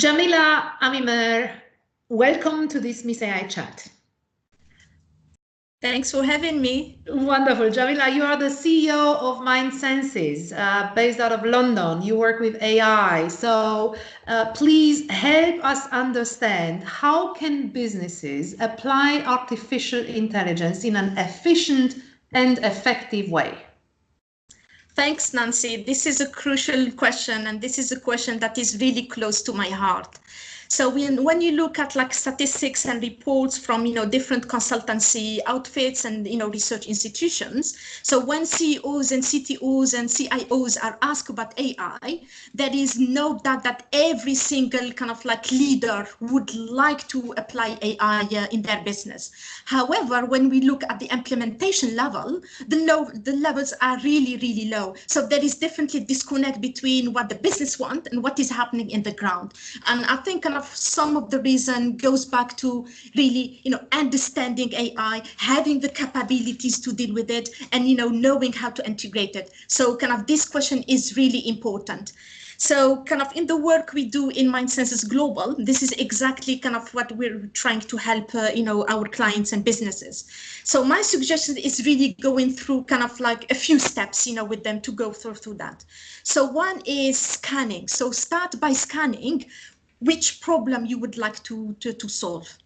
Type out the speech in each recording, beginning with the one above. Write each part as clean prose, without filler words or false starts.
Djamila Amimer, welcome to this Miss AI chat. Thanks for having me. Wonderful. Djamila, you are the CEO of Mind Senses, based out of London. You work with AI. So please help us understand how can businesses apply artificial intelligence in an efficient and effective way? Thanks, Nancy. This is a crucial question, and this is a question that is really close to my heart. So when you look at like statistics and reports from different consultancy outfits and research institutions, so when CEOs and CTOs and CIOs are asked about AI, there is no doubt that every single kind of like leader would like to apply AI in their business. However, when we look at the implementation level, the levels are really, really low. So there is definitely disconnect between what the business wants and what is happening in the ground. And I think kind of some of the reason goes back to really, understanding AI, having the capabilities to deal with it, and, knowing how to integrate it. So kind of this question is really important. So kind of in the work we do in Mind Senses Global, this is exactly kind of what we're trying to help, our clients and businesses. So my suggestion is really going through kind of like a few steps, with them to go through that. So one is scanning. So start by scanning which problem you would like to solve.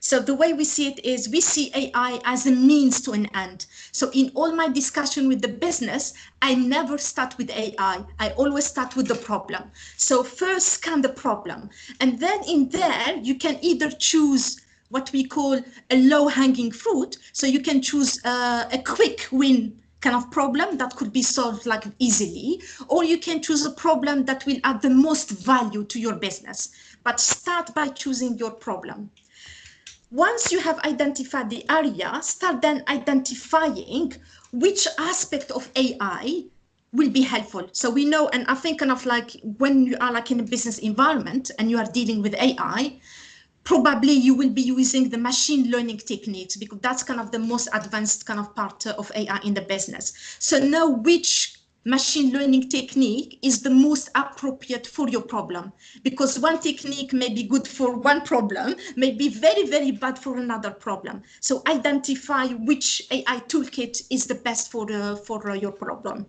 So the way we see it is we see AI as a means to an end. So in all my discussion with the business, I never start with AI. I always start with the problem. So first scan the problem. And then in there, you can either choose what we call a low-hanging fruit. So you can choose a quick win kind of problem that could be solved like easily, or you can choose a problem that will add the most value to your business. But start by choosing your problem. Once you have identified the area, start then identifying which aspect of AI will be helpful. So we know, and I think kind of like when you are like in a business environment and you are dealing with AI, probably you will be using the machine learning techniques because that's kind of the most advanced kind of part of AI in the business. So know which machine learning technique is the most appropriate for your problem, because one technique may be good for one problem, may be very, very bad for another problem. So identify which AI toolkit is the best for your problem.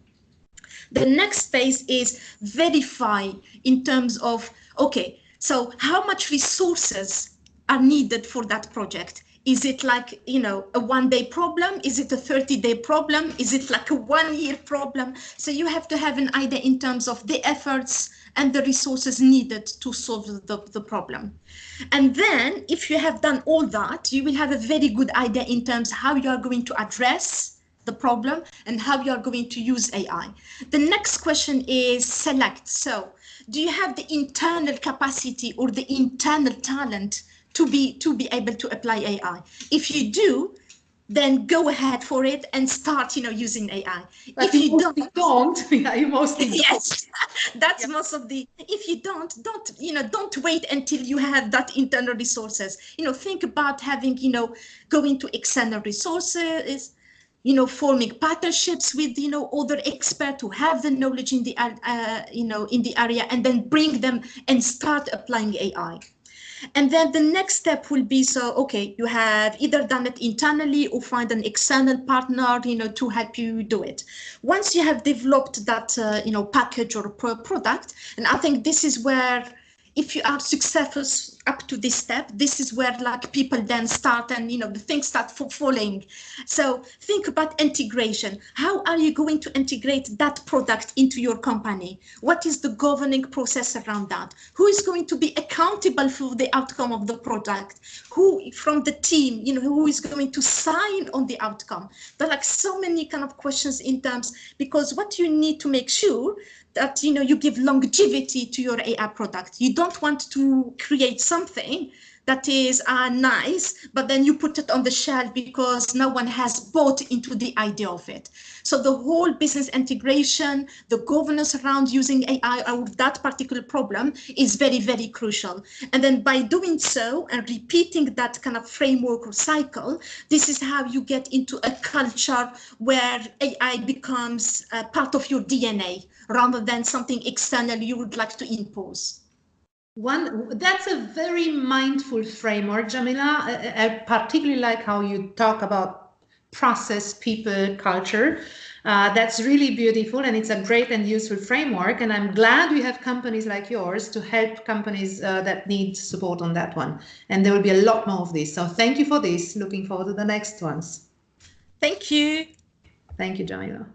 The next phase is verify in terms of, okay, so how much resources are needed for that project? Is it like, a one-day problem? Is it a 30-day problem? Is it like a one-year problem? So you have to have an idea in terms of the efforts and the resources needed to solve the problem. And then if you have done all that, you will have a very good idea in terms of how you are going to address the problem and how you are going to use AI. The next question is select. So do you have the internal capacity or the internal talent to be able to apply AI? If you do, then go ahead for it and start, using AI. But if you don't, yeah, you mostly don't. Yes, that's most of the. If you don't wait until you have that internal resources. Think about having, going to external resources, forming partnerships with, other experts who have the knowledge in the, in the area, and then bring them and start applying AI. And then the next step will be, so, okay, you have either done it internally or find an external partner, to help you do it. Once you have developed that, package or product, and I think this is where, if you are successful up to this step, this is where like people then start and, the things start falling. So think about integration. How are you going to integrate that product into your company? What is the governing process around that? Who is going to be accountable for the outcome of the product? Who from the team, who is going to sign on the outcome? There are like so many kind of questions in terms, because what you need to make sure that you give longevity to your AI product. You don't want to create something that is nice, but then you put it on the shelf because no one has bought into the idea of it. So the whole business integration, the governance around using AI or that particular problem is very, very crucial. And then by doing so and repeating that kind of framework or cycle, this is how you get into a culture where AI becomes part of your DNA rather than something external you would like to impose. That's a very mindful framework, Djamila. I particularly like how you talk about process, people, culture. That's really beautiful, and it's a great and useful framework. And I'm glad we have companies like yours to help companies that need support on that one. And there will be a lot more of this. So thank you for this. Looking forward to the next ones. Thank you. Thank you, Djamila.